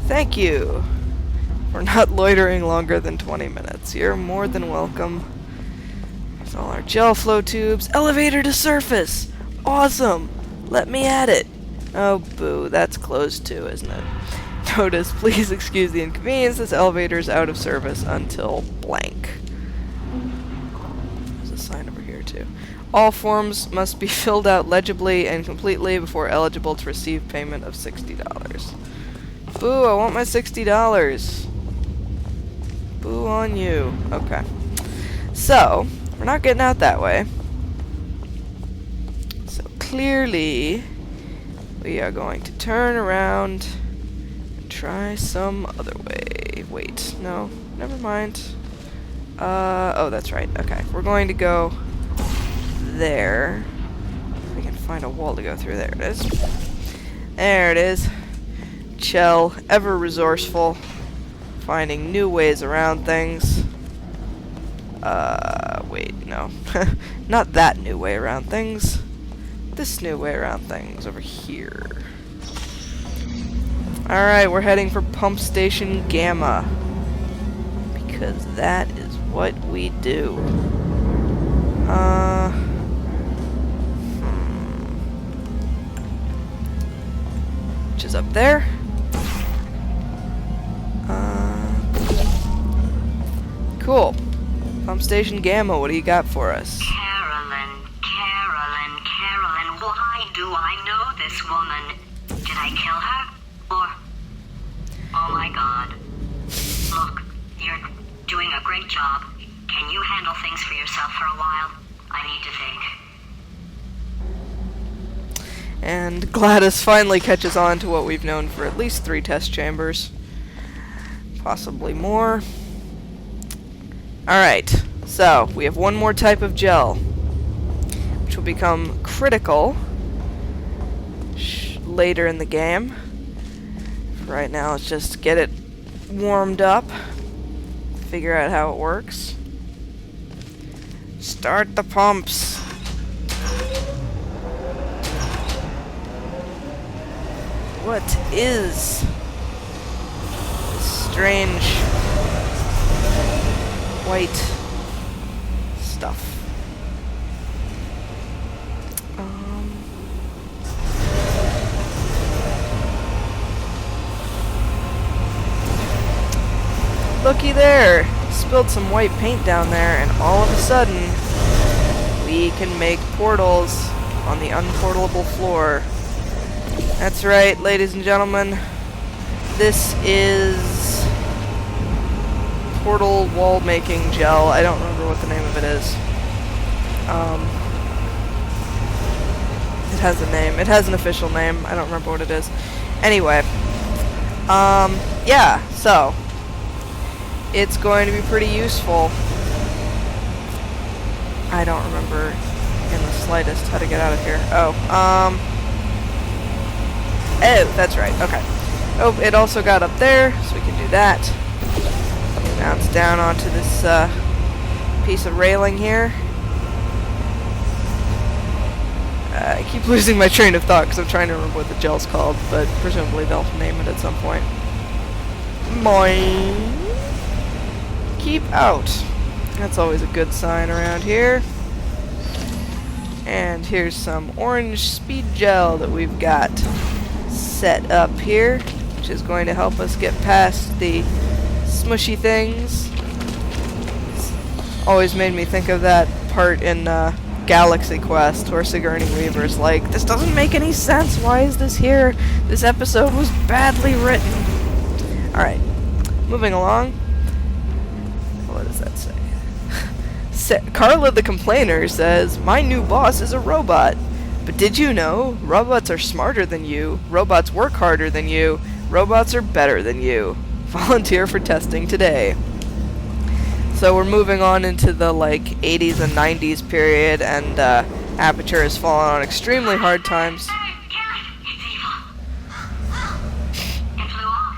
Thank you for not loitering longer than 20 minutes. You're more than welcome. There's all our gel flow tubes. Elevator to surface! Awesome! Let me at it! Oh, boo. That's closed too, isn't it? Notice, please excuse the inconvenience. This elevator is out of service until blank. There's a sign over here too. All forms must be filled out legibly and completely before eligible to receive payment of $60. Boo, I want my $60. Boo on you. Okay. So, we're not getting out that way. So, clearly, we are going to turn around and try some other way. Wait, no, never mind. Oh, that's right. Okay, we're going to go there. If we can find a wall to go through. There it is. There it is. Chell, ever resourceful, finding new ways around things. Wait, no. Not that new way around things. This new way around things over here. Alright, we're heading for Pump Station Gamma. Because that is what we do. Which is up there. Cool. Pump Station Gamma, what do you got for us? Carolyn, why do I know this woman? Did I kill her? Or... Oh my god. Look, you're doing a great job. Can you handle things for yourself for a while? I need to think. And Gladys finally catches on to what we've known for at least 3 test chambers. Possibly more. Alright, so we have one more type of gel, which will become critical later in the game. Right now, let's just get it warmed up, figure out how it works. Start the pumps. What is this strange white stuff? Looky there! Spilled some white paint down there, and all of a sudden, we can make portals on the unportalable floor. That's right, ladies and gentlemen. This is portal wall making gel. I don't remember what the name of it is. It has a name. It has an official name. I don't remember what it is. Anyway. Yeah, so it's going to be pretty useful. I don't remember in the slightest how to get out of here. Oh, that's right. Okay. Oh, it also got up there, so we can do that. Bounce down onto this piece of railing here. I keep losing my train of thought because I'm trying to remember what the gel's called, but presumably they'll name it at some point. Boing. Keep out. That's always a good sign around here. And here's some orange speed gel that we've got set up here, which is going to help us get past the smushy things. It's always made me think of that part in Galaxy Quest where Sigourney Weaver's like, this doesn't make any sense, why is this here? This episode was badly written. Alright, moving along. What does that say? Carla the Complainer says, my new boss is a robot. But did you know, robots are smarter than you, robots work harder than you, robots are better than you. Volunteer for testing today. So we're moving on into the, 80s and 90s period, and Aperture has fallen on extremely hard times. It's evil. It flew off.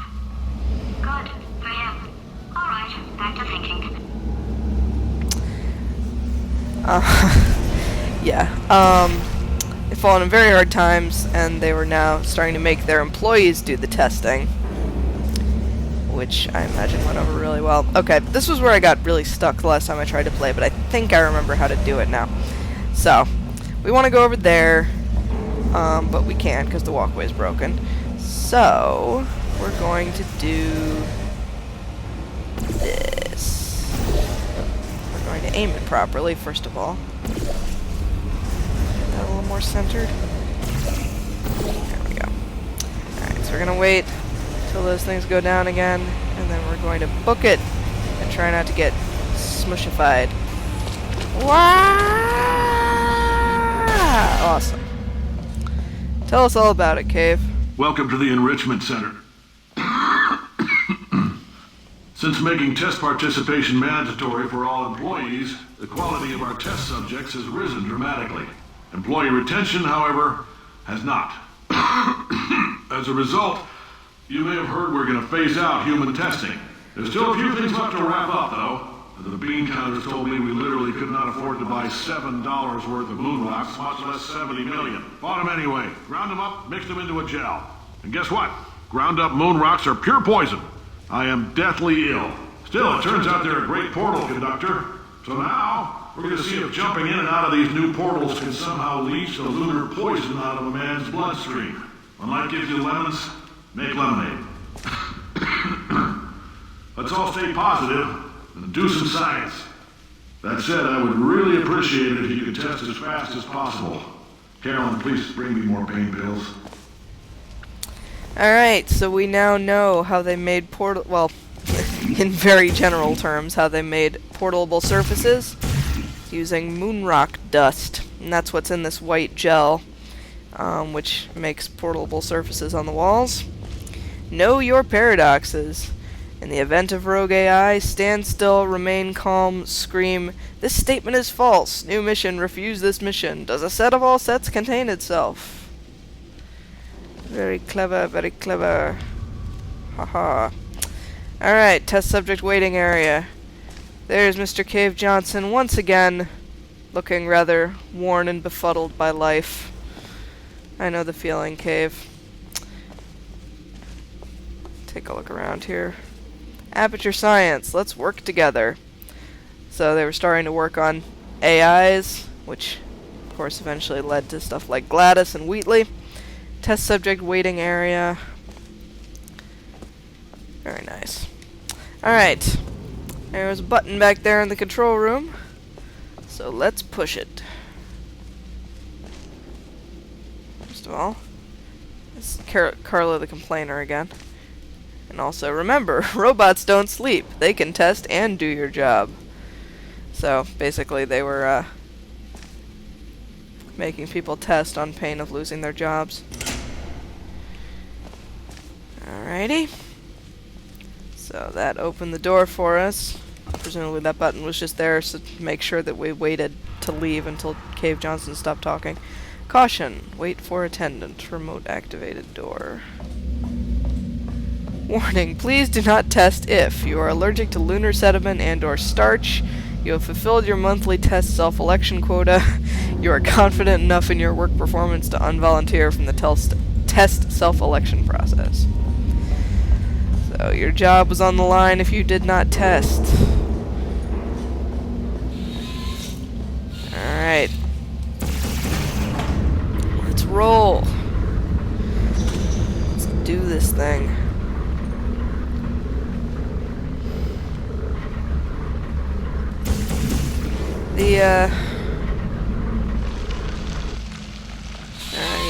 Good for him. Alright, back to thinking. They've fallen in very hard times, and they were now starting to make their employees do the testing. which I imagine went over really well. Okay, this was where I got really stuck the last time I tried to play, but I think I remember how to do it now. So, we want to go over there, but we can't because the walkway is broken. So, we're going to do this. We're going to aim it properly, first of all. Get that a little more centered. There we go. Alright, so we're going to wait till those things go down again, and then we're going to book it and try not to get smushified. Wow! Awesome. Tell us all about it, Cave. Welcome to the Enrichment Center. Since making test participation mandatory for all employees, the quality of our test subjects has risen dramatically. Employee retention, however, has not. As a result, you may have heard we're going to phase out human testing. There's still a few things left to wrap up, though. The bean counters told me we literally could not afford to buy $7 worth of moon rocks, much less 70 million. Bought them anyway. Ground them up, mixed them into a gel. And guess what? Ground up moon rocks are pure poison. I am deathly ill. Still, it turns out they're a great portal conductor. So now, we're going to see if jumping in and out of these new portals can somehow leach the lunar poison out of a man's bloodstream. When life gives you lemons, make lemonade. Let's all stay positive and do some science. That said, I would really appreciate it if you could test as fast as possible. Carolyn, please bring me more pain pills. Alright, so we now know how they made well, in very general terms, how they made portable surfaces using moon rock dust. And that's what's in this white gel, which makes portable surfaces on the walls. Know your paradoxes. In the event of rogue AI, stand still, remain calm, scream, "This statement is false. New mission, refuse this mission. Does a set of all sets contain itself?" Very clever, very clever. Haha. Alright, test subject waiting area. There's Mr. Cave Johnson once again, looking rather worn and befuddled by life. I know the feeling, Cave. Take a look around here. Aperture Science, let's work together. So they were starting to work on AIs, which of course eventually led to stuff like Gladys and Wheatley. Test subject waiting area. Very nice. Alright. There's a button back there in the control room. So let's push it. First of all, it's Carla the Complainer again. And also, remember, robots don't sleep. They can test and do your job. So, basically, they were, making people test on pain of losing their jobs. Alrighty. So, that opened the door for us. Presumably that button was just there to make sure that we waited to leave until Cave Johnson stopped talking. Caution. Wait for attendant. Remote activated door. Warning, please do not test if you are allergic to lunar sediment and or starch, you have fulfilled your monthly test self-election quota, you are confident enough in your work performance to unvolunteer from the test self-election process. So your job was on the line if you did not test. Alright. Let's roll. Let's do this thing.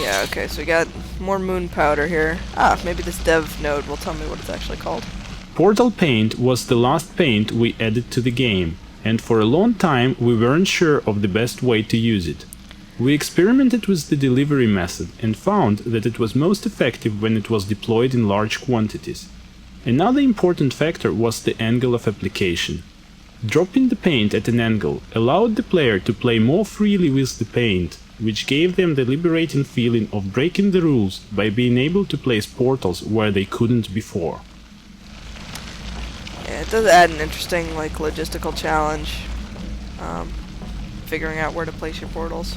Yeah, okay, so we got more moon powder here. Ah, maybe this dev node will tell me what it's actually called. Portal Paint was the last paint we added to the game, and for a long time we weren't sure of the best way to use it. We experimented with the delivery method and found that it was most effective when it was deployed in large quantities. Another important factor was the angle of application. Dropping the paint at an angle allowed the player to play more freely with the paint, which gave them the liberating feeling of breaking the rules by being able to place portals where they couldn't before. Yeah, it does add an interesting, like, logistical challenge, figuring out where to place your portals.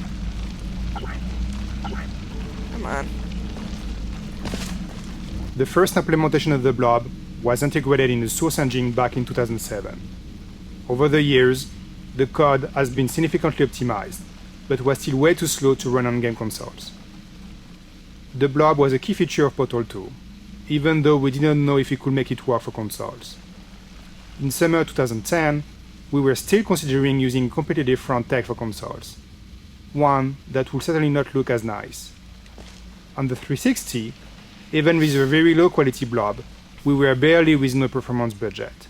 Come on. The first implementation of the blob was integrated in the Source engine back in 2007. Over the years, the code has been significantly optimized, but was still way too slow to run on game consoles. The blob was a key feature of Portal 2, even though we didn't know if it could make it work for consoles. In summer 2010, we were still considering using a completely different tech for consoles, one that would certainly not look as nice. On the 360, even with a very low quality blob, we were barely within a performance budget.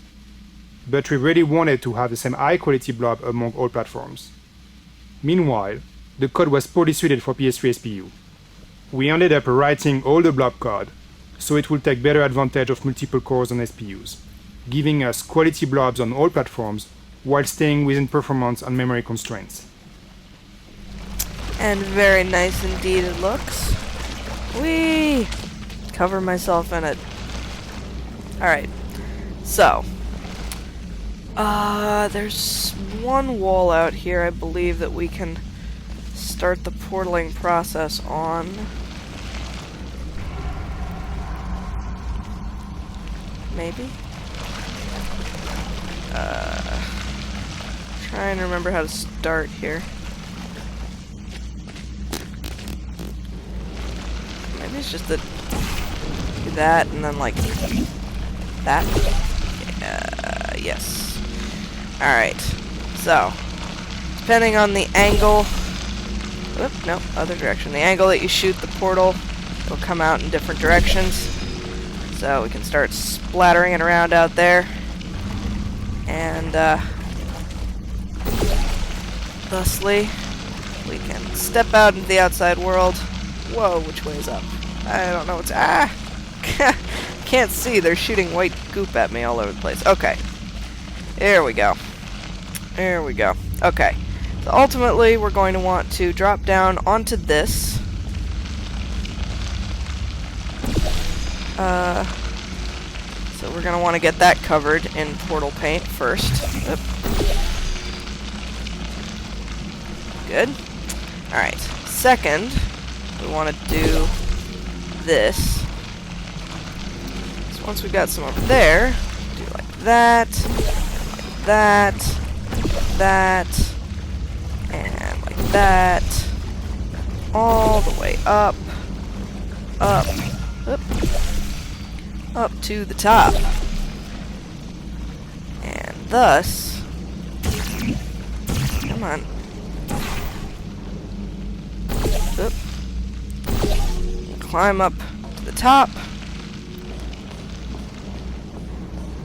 But we really wanted to have the same high quality blob among all platforms. Meanwhile, the code was poorly suited for PS3 SPU. We ended up writing all the blob code, so it will take better advantage of multiple cores on SPUs, giving us quality blobs on all platforms while staying within performance and memory constraints. And very nice indeed it looks. Whee! Cover myself in it. Alright, so there's one wall out here I believe that we can start the portaling process on. Maybe? Trying to remember how to start here. Maybe it's just that do that and then like that. Yes. Alright. So, depending on the angle. Oop, no, other direction. The angle that you shoot the portal, it'll come out in different directions. So we can start splattering it around out there. And, thusly, we can step out into the outside world. Whoa, which way is up? I don't know what's... Can't see. They're shooting white goop at me all over the place. Okay. There we go. There we go. Okay. So ultimately, we're going to want to drop down onto this. So we're going to want to get that covered in portal paint first. Oop. Good. Alright. Second, we want to do this. So once we've got some over there, do like that, and like that, all the way up, up to the top. And thus, come on, oop, climb up to the top,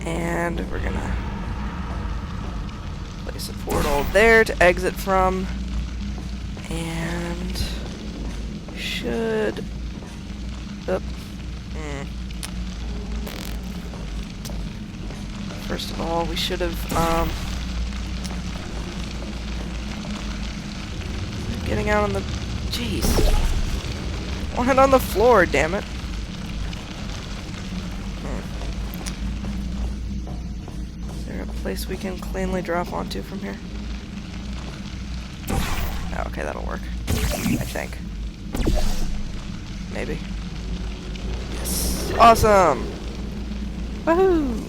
and we're gonna place a portal there to exit from, and should, oop, first of all, we should have, getting out on the, jeez, want on the floor, damn it. Is there a place we can cleanly drop onto from here? Oh, okay, that'll work. I think. Maybe. Yes. Awesome! Woohoo!